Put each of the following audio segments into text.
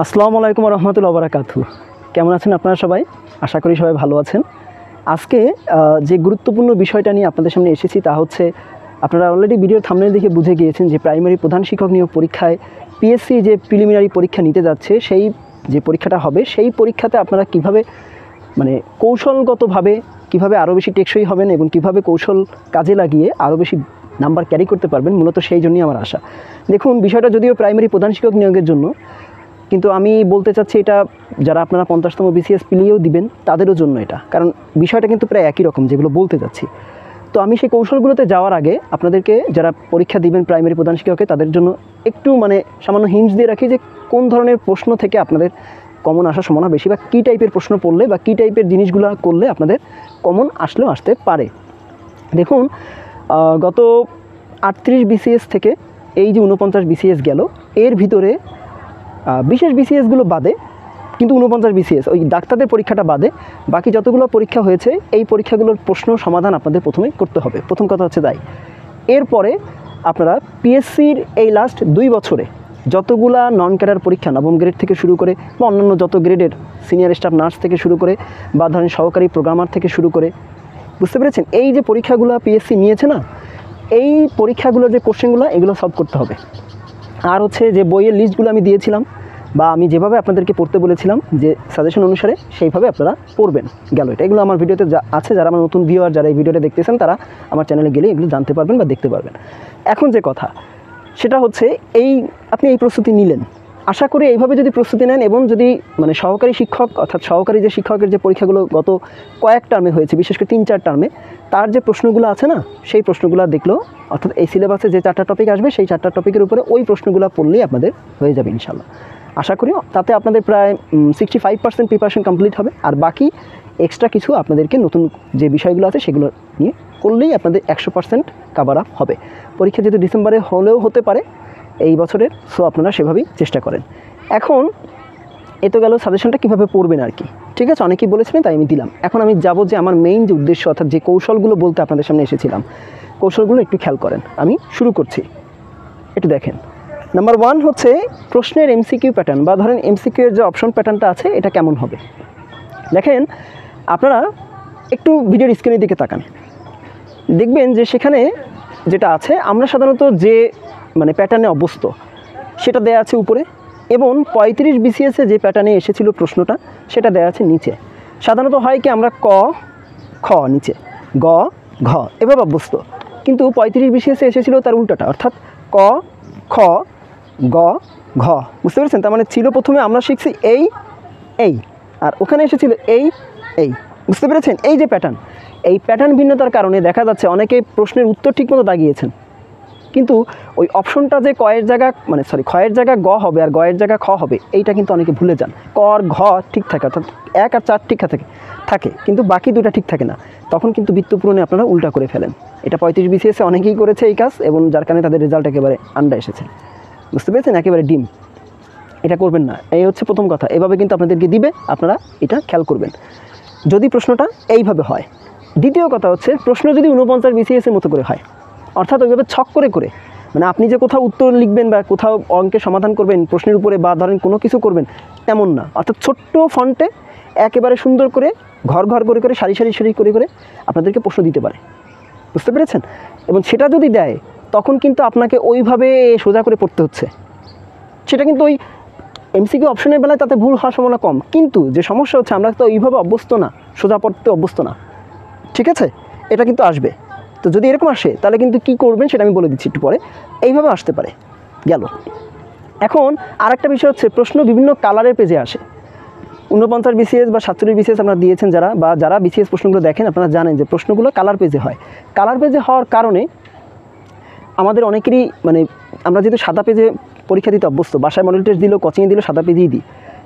আসসালামু আলাইকুম রহমতুল্লাহ বারাকাতু। কেমন আছেন আপনারা সবাই? আশা করি সবাই ভালো আছেন। আজকে যে গুরুত্বপূর্ণ বিষয়টা নিয়ে আপনাদের সামনে এসেছি তা হচ্ছে, আপনারা অলরেডি ভিডিওর থাম্বনেল দেখে বুঝে গিয়েছেন যে প্রাইমারি প্রধান শিক্ষক নিয়োগ পরীক্ষায় পিএসসি যে প্রিলিমিনারি পরীক্ষা নিতে যাচ্ছে, সেই যে পরীক্ষাটা হবে সেই পরীক্ষাতে আপনারা কিভাবে কৌশলগতভাবে কিভাবে আরও বেশি টেকসই হবেন এবং কিভাবে কৌশল কাজে লাগিয়ে আরও বেশি নাম্বার ক্যারি করতে পারবেন, মূলত সেই জন্যই আমার আশা। দেখুন, বিষয়টা যদিও প্রাইমারি প্রধান শিক্ষক নিয়োগের জন্য, কিন্তু আমি বলতে চাচ্ছি এটা যারা আপনারা 50তম বিসিএস পিলিয়েও দিবেন তাদেরও জন্য এটা, কারণ বিষয়টা কিন্তু প্রায় একই রকম যেগুলো বলতে যাচ্ছি। তো আমি সেই কৌশলগুলোতে যাওয়ার আগে আপনাদেরকে, যারা পরীক্ষা দিবেন প্রাইমারি প্রধান শিক্ষকে, তাদের জন্য একটু সামান্য হিন্টস দিয়ে রাখি যে কোন ধরনের প্রশ্ন থেকে আপনাদের কমন আসার সম্ভাবনা বেশি, বা কী টাইপের প্রশ্ন পড়লে বা কী টাইপের জিনিসগুলো করলে আপনাদের কমন আসলেও আসতে পারে। দেখুন, গত 38 বিসিএস থেকে এই যে 49 বিসিএস গেল, এর ভিতরে বিশেষ বিসিএসগুলো বাদে, কিন্তু 49 বিসিএস ওই ডাক্তারদের পরীক্ষাটা বাদে বাকি যতগুলো পরীক্ষা হয়েছে এই পরীক্ষাগুলোর প্রশ্ন সমাধান আপনাদের প্রথমেই করতে হবে। প্রথম কথা হচ্ছে তাই। এরপরে আপনারা পিএসসির এই লাস্ট 2 বছরে যতগুলা নন ক্যাডার পরীক্ষা, নবম গ্রেড থেকে শুরু করে বা অন্যান্য যত গ্রেডের সিনিয়র স্টাফ নার্স থেকে শুরু করে বা ধরেন সহকারী প্রোগ্রামার থেকে শুরু করে, বুঝতে পেরেছেন, এই যে পরীক্ষাগুলো পিএসসি নিয়েছে না, এই পরীক্ষাগুলোর যে কোশ্চেনগুলো এগুলো সলভ করতে হবে। আর হচ্ছে যে বইয়ের লিস্টগুলো আমি দিয়েছিলাম বা আমি যেভাবে আপনাদেরকে পড়তে বলেছিলাম যে সাজেশন অনুসারে, সেইভাবে আপনারা পড়বেন। গেল এটা, এগুলো আমার ভিডিওতে আছে। যারা আমার নতুন ভিউয়ার, যারা এই ভিডিওটা দেখতেছেন, তারা আমার চ্যানেলে গেলে এগুলো জানতে পারবেন বা দেখতে পারবেন। এখন যে কথা সেটা হচ্ছে, আপনি এই প্রস্তুতি নিলেন, আশা করি এইভাবে যদি প্রস্তুতি নেন এবং যদি সহকারী শিক্ষক অর্থাৎ সহকারী যে শিক্ষকের যে পরীক্ষাগুলো গত কয়েক টার্মে হয়েছে, বিশেষ করে 3-4 টার্মে, তার যে প্রশ্নগুলো আছে না, সেই প্রশ্নগুলো দেখলেও, অর্থাৎ এই সিলেবাসে যে 4টা টপিক আসবে সেই 4টা টপিকের উপরে ওই প্রশ্নগুলো পড়লেই আপনাদের হয়ে যাবে ইনশাল্লাহ। আশা করি তাতে আপনাদের প্রায় 65% প্রিপারেশন কমপ্লিট হবে। আর বাকি এক্সট্রা কিছু আপনাদেরকে নতুন যে বিষয়গুলো আছে সেগুলো নিয়ে করলেই আপনাদের 100% কাভার আপ হবে। পরীক্ষা যেহেতু ডিসেম্বরে হলেও হতে পারে এই বছরের, সো আপনারা সেভাবেই চেষ্টা করেন। এখন এ তো গেল সাজেশনটা কীভাবে পড়বেন আর কি, ঠিক আছে, অনেকেই বলেছিলেন তাই আমি দিলাম। এখন আমি যাব যে আমার মেইন যে উদ্দেশ্য, অর্থাৎ যে কৌশলগুলো বলতে আপনাদের সামনে এসেছিলাম, কৌশলগুলো একটু খেয়াল করেন। আমি শুরু করছি, একটু দেখেন। নাম্বার 1 হচ্ছে প্রশ্নের এমসিকিউ প্যাটার্ন, বা ধরেন এমসিকিউ এর যে অপশন প্যাটার্নটা আছে এটা কেমন হবে। দেখেন, আপনারা একটু ভিডিওর স্ক্রিনের দিকে তাকান, দেখবেন যে সেখানে যেটা আছে, আমরা সাধারণত যে প্যাটার্নে অভ্যস্ত সেটা দেয়া আছে উপরে, এবং 35 বিসিএসে যে প্যাটার্নে এসেছিল প্রশ্নটা সেটা দেয়া আছে নিচে। সাধারণত হয় কি, আমরা ক খ নিচে, গ ঘ এভাবে অভ্যস্ত, কিন্তু 35 বিসিএসে এসেছিল তার উল্টাটা, অর্থাৎ ক খ গ ঘ। বুঝতে পেরেছেন? তার ছিল প্রথমে আমরা শিখছি এই, আর ওখানে এসেছিল এই। বুঝতে পেরেছেন? এই যে প্যাটার্ন, এই প্যাটার্ন ভিন্নতার কারণে দেখা যাচ্ছে অনেকে প্রশ্নের উত্তর ঠিকমতো দাগিয়েছেন, কিন্তু ওই অপশনটা যে কয়ের জায়গা খয়ের জায়গা গ হবে আর গয়ের জায়গা খ হবে, এইটা কিন্তু অনেকে ভুলে যান। ক আর ঘ ঠিক থাকে, অর্থাৎ 1 আর 4 ঠিক থাকে, কিন্তু বাকি 2টা ঠিক থাকে না। তখন কিন্তু বৃত্ত পূরণে আপনারা উল্টা করে ফেলেন। এটা 35 বিসিএসে অনেকেই করেছে এই কাজ, এবং যার কারণে তাদের রেজাল্ট একেবারে আন্ডা এসেছে। বুঝতে পেরেছেন? একেবারে ডিম। এটা করবেন না। এই হচ্ছে প্রথম কথা। এভাবে কিন্তু আপনাদেরকে দিবে, আপনারা এটা খেয়াল করবেন যদি প্রশ্নটা এইভাবে হয়। দ্বিতীয় কথা হচ্ছে, প্রশ্ন যদি 49 বিসিএসের মতো করে হয়, অর্থাৎ ওইভাবে ছক করে আপনি যে কোথাও উত্তর লিখবেন বা কোথাও অঙ্কের সমাধান করবেন প্রশ্নের উপরে, বা ধরেন কোনো কিছু করবেন, তেমন না। অর্থাৎ ছোট্ট ফন্টে একেবারে সুন্দর করে ঘর করে সারি করে আপনাদেরকে প্রশ্ন দিতে পারে। বুঝতে পেরেছেন? এবং সেটা যদি দেয়, তখন কিন্তু আপনাকে ওইভাবে সোজা করে পড়তে হচ্ছে। সেটা কিন্তু ওই এমসিকিউ অপশনের বেলায় তাতে ভুল হওয়ার সম্ভাবনা কম, কিন্তু যে সমস্যা হচ্ছে, আমরা তো ওইভাবে অভ্যস্ত না, সোজা পড়তে অভ্যস্ত না, ঠিক আছে? এটা কিন্তু আসবে। তো যদি এরকম আসে তাহলে কিন্তু কী করবেন সেটা আমি বলে দিচ্ছি একটু পরে। এইভাবে আসতে পারে। গেল। এখন আরেকটা বিষয় হচ্ছে, প্রশ্ন বিভিন্ন কালারের পেজে আসে। 49 বিসিএস বা 47 বিসিএস আপনারা দিয়েছেন যারা বিসিএস প্রশ্নগুলো দেখেন, আপনারা জানেন যে প্রশ্নগুলো কালার পেজে হয়। কালার পেজে হওয়ার কারণে আমাদের অনেকেরই আমরা যেহেতু সাদা পেজে পরীক্ষা দিতে অভ্যস্ত, বাসায় মডেল টেস্ট দিলেও কোচিংয়ে দিলেও সাদা পেজেই দিই,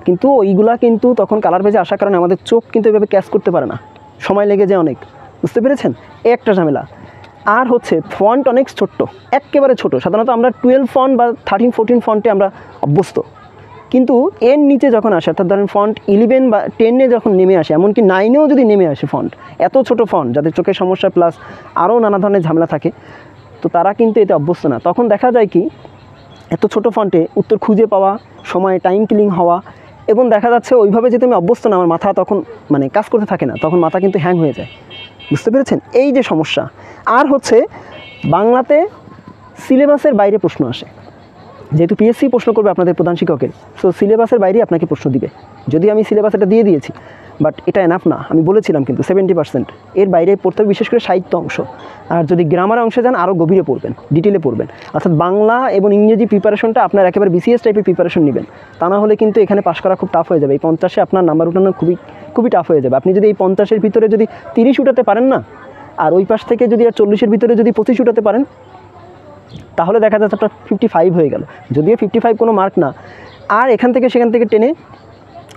কিন্তু ওইগুলা কিন্তু তখন কালার পেজে আসার কারণে আমাদের চোখ কিন্তু এভাবে ক্যাচ করতে পারে না, সময় লেগে যায় অনেক। বুঝতে পেরেছেন? একটা ঝামেলা। আর হচ্ছে ফন্ট অনেক ছোট্ট, একেবারে ছোট। সাধারণত আমরা 12 ফন্ট বা 13-14 ফন্টে আমরা অভ্যস্ত, কিন্তু এর নিচে যখন আসে, অর্থাৎ ধরেন ফন্ট 11 বা 10-এ যখন নেমে আসে, এমনকি 9-এও যদি নেমে আসে ফন্ট, এত ছোট ফন্ট যাদের চোখের সমস্যা প্লাস আরও নানা ধরনের ঝামেলা থাকে, তো তারা কিন্তু এতে অভ্যস্ত না। তখন দেখা যায় কি, এত ছোট ফন্টে উত্তর খুঁজে পাওয়া, সময় টাইম কিলিং হওয়া, এবং দেখা যাচ্ছে ওইভাবে যেহেতু আমি অভ্যস্ত না, আমার মাথা তখন মানে কাজ করতে থাকে না, তখন মাথা কিন্তু হ্যাং হয়ে যায়। বুঝতে পেরেছেন? এই যে সমস্যা। আর হচ্ছে বাংলাতে সিলেবাসের বাইরে প্রশ্ন আসে, যেহেতু পিএসসি প্রশ্ন করবে আপনাদের প্রধান শিক্ষকের, সো সিলেবাসের বাইরে আপনাকে প্রশ্ন দিবে। যদি আমি সিলেবাস এটা দিয়ে দিয়েছি, বাট এটা এনাফ না, আমি বলেছিলাম কিন্তু 70%। এর বাইরে পড়তে হবে, বিশেষ করে সাহিত্য অংশ। আর যদি গ্রামার অংশে যান আরও গভীরে পড়বেন, ডিটেলে পড়বেন। অর্থাৎ বাংলা এবং ইংরেজি প্রিপারেশনটা আপনার একেবারে বিসিএস টাইপের প্রিপারেশন নেবেন, তা না হলে কিন্তু এখানে পাশ করা খুব টাফ হয়ে যাবে। এই 50-এ আপনার নাম্বার উঠানো খুবই টাফ হয়ে যাবে। আপনি যদি এই 50-এর ভিতরে যদি 30 উঠাতে পারেন না, আর ওই পাশ থেকে যদি আর 40-এর ভিতরে যদি 25 উঠাতে পারেন, তাহলে দেখা যাচ্ছে আপনার 55 হয়ে গেল। যদিও 55 কোনো মার্ক না, আর এখান থেকে সেখান থেকে টেনে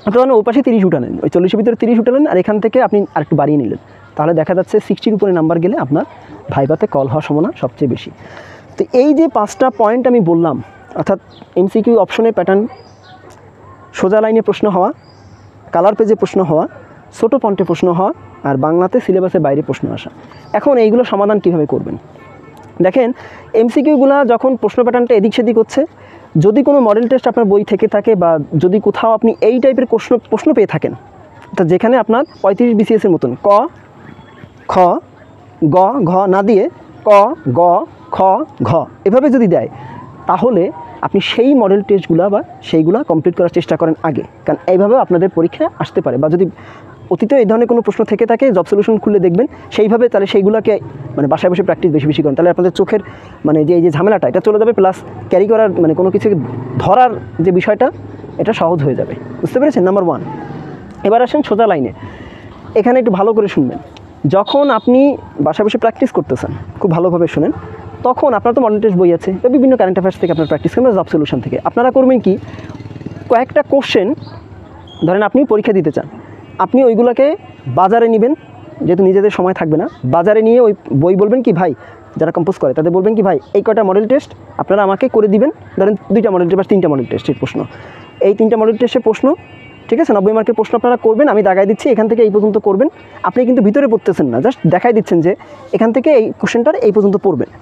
অথবা ওই পাশে 30 উঠালেন, ওই 40-এর ভিতরে 30 উঠালেন, আর এখান থেকে আপনি আরেকটু বাড়িয়ে নিলেন, তাহলে দেখা যাচ্ছে 60-র উপরে নাম্বার গেলে আপনার ভাইভাতে কল হওয়ার সম্ভাবনা সবচেয়ে বেশি। তো এই যে 5টা পয়েন্ট আমি বললাম, অর্থাৎ এমসিকিউ অপশনের প্যাটার্ন, সোজা লাইনে প্রশ্ন হওয়া, কালার পেজে প্রশ্ন হওয়া, ছোটো ফন্টে প্রশ্ন হওয়া, আর বাংলাতে সিলেবাসের বাইরে প্রশ্ন আসা। এখন এইগুলো সমাধান কিভাবে করবেন? দেখেন, এমসিকিউগুলো যখন প্রশ্ন প্যাটার্নটা এদিক সেদিক হচ্ছে, যদি কোনো মডেল টেস্ট আপনার বই থেকে থাকে, বা যদি কোথাও আপনি এই টাইপের প্রশ্ন পেয়ে থাকেন, তো যেখানে আপনার 35 বিসিএসের মতন ক, খ, গ, ঘ না দিয়ে ক, গ, খ, ঘ এভাবে যদি দেয়, তাহলে আপনি সেই মডেল টেস্টগুলো বা সেইগুলো কমপ্লিট করার চেষ্টা করেন আগে, কারণ এইভাবে আপনাদের পরীক্ষায় আসতে পারে। বা যদি অতীতে এই ধরনের কোনো প্রশ্ন থেকে থাকে, জব সলিউশন খুলে দেখবেন সেইভাবে, তাহলে সেইগুলোকে মানে বাসায় বসে প্র্যাকটিস বেশি করেন, তাহলে আপনাদের চোখের মানে যে এই যে ঝামেলাটা এটা চলে যাবে, প্লাস ক্যারি করার মানে কোনো কিছু ধরার যে বিষয়টা এটা সহজ হয়ে যাবে। বুঝতে পেরেছেন? নাম্বার 1। এবার আসেন সোজা লাইনে। এখানে একটু ভালো করে শুনবেন। যখন আপনি বাসায় বসে প্র্যাকটিস করতেছেন, খুব ভালোভাবে শুনেন, তখন আপনার তো মডেল টেস্ট বই আছে বা বিভিন্ন কারেন্ট অ্যাফেয়ার্স থেকে আপনার প্র্যাকটিস করবেন, জব সলিউশন থেকে। আপনারা করবেন কি, কয়েকটা কোশ্চেন ধরেন আপনি পরীক্ষা দিতে চান, আপনি ওইগুলোকে বাজারে নেবেন, যেহেতু নিজেদের সময় থাকবে না, বাজারে নিয়ে ওই বই বলবেন কি ভাই, যারা কম্পোজ করে তাদের বলবেন কি ভাই, এই কয়টা মডেল টেস্ট আপনারা আমাকে করে দিবেন, ধরেন 2টা মডেল টেস্ট বা 3টা মডেল টেস্টের প্রশ্ন, এই 3টা মডেল টেস্টের প্রশ্ন, ঠিক আছে, 90 মার্কের প্রশ্ন আপনারা করবেন, আমি দাগাই দিচ্ছি এখান থেকে এই পর্যন্ত করবেন। আপনি কিন্তু ভিতরে পড়তেছেন না, জাস্ট দেখাই দিচ্ছেন যে এখান থেকে এই কোশ্চেনটার এই পর্যন্ত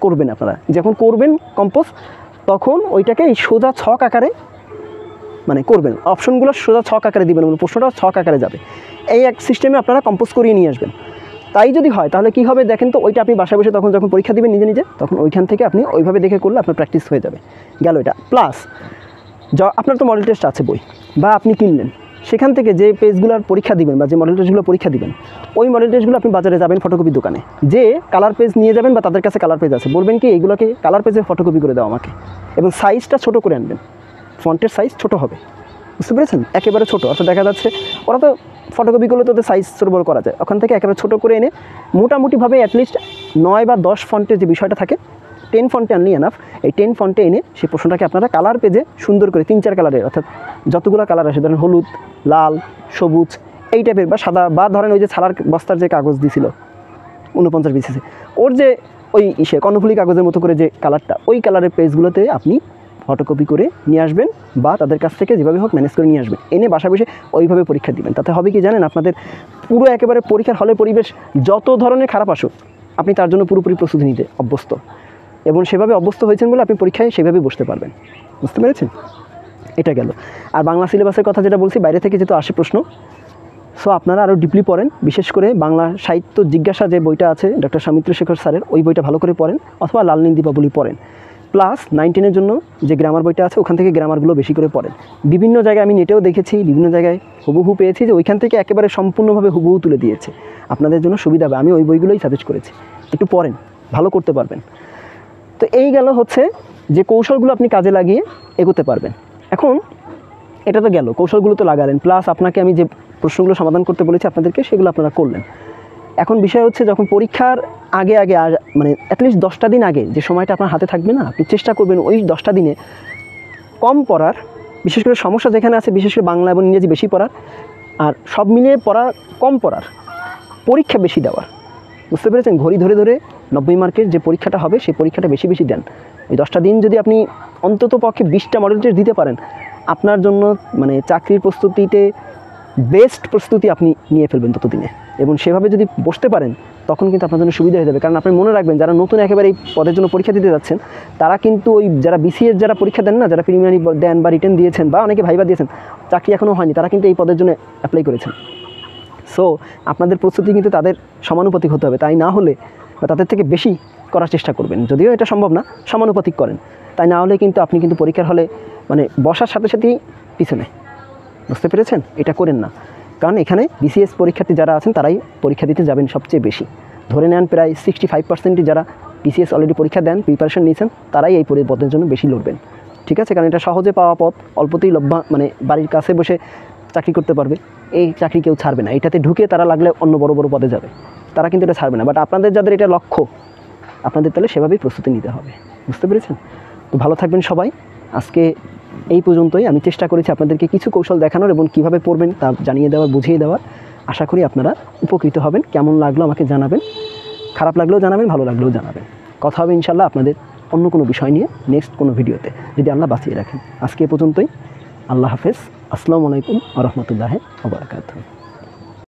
করবেন। আপনারা যখন করবেন কম্পোজ, তখন ওইটাকে এই সোজা ছক আকারে মানে করবেন, অপশনগুলো সোজা ছক আকারে দিবেন, মানে প্রশ্নটা ছক আকারে যাবে। এই এক সিস্টেমে আপনারা কম্পোজ করিয়ে নিয়ে আসবেন। তাই যদি হয় তাহলে কী হবে দেখেন তো, ওইটা আপনি বাসায় বসে যখন পরীক্ষা দিবেন নিজে, তখন ওইখান থেকে আপনি ওইভাবে দেখে করলে আপনার প্র্যাকটিস হয়ে যাবে। গেল এটা। প্লাস আপনার তো মডেল টেস্ট আছে বই, বা আপনি কিনলেন, সেখান থেকে যে পেজগুলোর পরীক্ষা দিবেন বা যে মডেল টেস্টগুলো পরীক্ষা দিবেন, ওই মডেল টেস্টগুলো আপনি বাজারে যাবেন ফটোকপি দোকানে, যে কালার পেজ নিয়ে যাবেন, বা তাদের কাছে কালার পেজ আছে, বলবেন কি এইগুলোকে কালার পেজে ফটোকপি করে দাও আমাকে, এবং সাইজটা ছোট করে আনবেন, ফন্টের সাইজ ছোট হবে। বুঝতে পেরেছেন? একেবারে ছোটো, অর্থাৎ দেখা যাচ্ছে ওরা তো ফটোকপি করলে তো ওদের সাইজ ছোটো বড় করা যায়, ওখান থেকে একেবারে ছোটো করে এনে মোটামুটিভাবে অ্যাটলিস্ট 9 বা 10 ফন্টের যে বিষয়টা থাকে, 10 ফন্টে আনলি এনাফ, এই 10 ফন্টে এনে সেই প্রশ্নটাকে আপনারা কালার পেজে সুন্দর করে 3-4 কালারের, অর্থাৎ যতগুলো কালার আসে, ধরেন হলুদ, লাল, সবুজ এই টাইপের, বা সাদা, বা ধরেন ওই যে ছাড়ার বস্তার যে কাগজ দিছিল 49 বিসিসি, ওর যে ওই কর্ণফুলী কাগজের মতো করে যে কালারটা, ওই কালারের পেজগুলোতে আপনি ফটোকপি করে নিয়ে আসবেন, বা তাদের কাছ থেকে যেভাবে হোক ম্যানেজ করে নিয়ে আসবেন, এনে বাসা বসে ওইভাবে পরীক্ষা দিবেন। তাতে হবে কি জানেন, আপনাদের পুরো একেবারে পরীক্ষার হলের পরিবেশ যত ধরনের খারাপ আসুক, আপনি তার জন্য পুরোপুরি প্রস্তুতি নিতে অভ্যস্ত, এবং সেভাবে অভ্যস্ত হয়েছেন বলে আপনি পরীক্ষায় সেভাবেই বসতে পারবেন। বুঝতে পেরেছেন? এটা গেল। আর বাংলা সিলেবাসের কথা যেটা বলছি, বাইরে থেকে যেহেতু আসে প্রশ্ন, সো আপনারা আরও ডিপলি পড়েন, বিশেষ করে বাংলা সাহিত্য জিজ্ঞাসা যে বইটা আছে ডক্টর সৌমিত্র শেখর স্যারের, ওই বইটা ভালো করে পড়েন, অথবা লাল নীল দীপাবলি পড়েন। প্লাস 9-10-এর জন্য যে গ্রামার বইটা আছে, ওখান থেকে গ্রামারগুলো বেশি করে পড়েন। বিভিন্ন জায়গায় আমি নেটেও দেখেছি, বিভিন্ন জায়গায় হুবহু পেয়েছি যে ওইখান থেকে একেবারে সম্পূর্ণভাবে হুবহু তুলে দিয়েছে, আপনাদের জন্য সুবিধা হবে। আমি ওই বইগুলোই সাজেস্ট করেছি, একটু পড়েন, ভালো করতে পারবেন। তো এই গেল হচ্ছে যে কৌশলগুলো আপনি কাজে লাগিয়ে এগোতে পারবেন। এখন এটা তো গেল, কৌশলগুলো তো লাগালেন, প্লাস আপনাকে আমি যে প্রশ্নগুলো সমাধান করতে বলেছি আপনাদেরকে, সেগুলো আপনারা করলেন। এখন বিষয় হচ্ছে, যখন পরীক্ষার আগে মানে অ্যাটলিস্ট 10টা দিন আগে যে সময়টা আপনার হাতে থাকবে না, আপনি চেষ্টা করবেন ওই 10টা দিনে কম পড়ার, বিশেষ করে সমস্যা যেখানে আছে, বিশেষ করে বাংলা এবং ইংরেজি বেশি পড়ার, আর সব মিলিয়ে কম পড়ার, পরীক্ষা বেশি দেওয়ার। বুঝতে পেরেছেন? ঘড়ি ধরে ধরে 90 মার্কের যে পরীক্ষাটা হবে, সেই পরীক্ষাটা বেশি দেন। ওই 10টা দিন যদি আপনি অন্তত পক্ষে 20টা মডেল টেস্ট দিতে পারেন, আপনার জন্য মানে চাকরির প্রস্তুতিতে বেস্ট প্রস্তুতি আপনি নিয়ে ফেলবেন ততদিনে। এবং সেভাবে যদি বসতে পারেন তখন কিন্তু আপনার জন্য সুবিধা হয়ে যাবে। কারণ আপনি মনে রাখবেন, যারা নতুন একেবারে এই পদের জন্য পরীক্ষা দিতে যাচ্ছেন তারা কিন্তু ওই যারা বিসিএস যারা পরীক্ষা দেন না, যারা প্রিলিমিনারি দেন বা রিটেন দিয়েছেন বা অনেকে ভাইবা দিয়েছেন, চাকরি এখনও হয়নি, তারা কিন্তু এই পদের জন্য অ্যাপ্লাই করেছেন। সো আপনাদের প্রস্তুতি কিন্তু তাদের সমানুপাতিক হতে হবে, তাই না হলে বা তাদের থেকে বেশি করার চেষ্টা করবেন। যদিও এটা সম্ভব না, সমানুপাতিক করেন, তাই না হলে কিন্তু আপনি কিন্তু পরীক্ষার হলে মানে বসার সাথে সাথেই পিছনে। বুঝতে পেরেছেন? এটা করেন না, কারণ এখানে বিসিএস পরীক্ষার্থী যারা আছেন তারাই পরীক্ষা দিতে যাবেন সবচেয়ে বেশি। ধরে নেন প্রায় 65% যারা বিসিএস অলরেডি পরীক্ষা দেন, প্রিপারেশন নিয়েছেন, তারাই এই পদের জন্য বেশি লড়বেন। ঠিক আছে? কারণ এটা সহজে পাওয়া পথ, অল্পতেই লভ্যা, মানে বাড়ির কাছে বসে চাকরি করতে পারবে। এই চাকরি কেউ ছাড়বে না, এটাতে ঢুকে তারা লাগলে অন্য বড় বড় পদে যাবে, তারা কিন্তু এটা ছাড়বে না। বাট আপনাদের যাদের এটা লক্ষ্য, আপনাদের তাহলে সেভাবেই প্রস্তুতি নিতে হবে। বুঝতে পেরেছেন? তো ভালো থাকবেন সবাই। আজকে এই পর্যন্তই। আমি চেষ্টা করেছি আপনাদেরকে কিছু কৌশল দেখানোর এবং কীভাবে পড়বেন তা জানিয়ে দেওয়ার, বুঝিয়ে দেওয়ার। আশা করি আপনারা উপকৃত হবেন। কেমন লাগলো আমাকে জানাবেন, খারাপ লাগলেও জানাবেন, ভালো লাগলেও জানাবেন। কথা হবে ইনশাল্লাহ আপনাদের অন্য কোনো বিষয় নিয়ে নেক্সট কোনো ভিডিওতে, যদি আল্লাহ বাঁচিয়ে রাখেন। আজকে এ পর্যন্তই। আল্লাহ হাফেজ। আসসালামু আলাইকুম ওয়া রাহমাতুল্লাহি ওয়া বারাকাতুহু।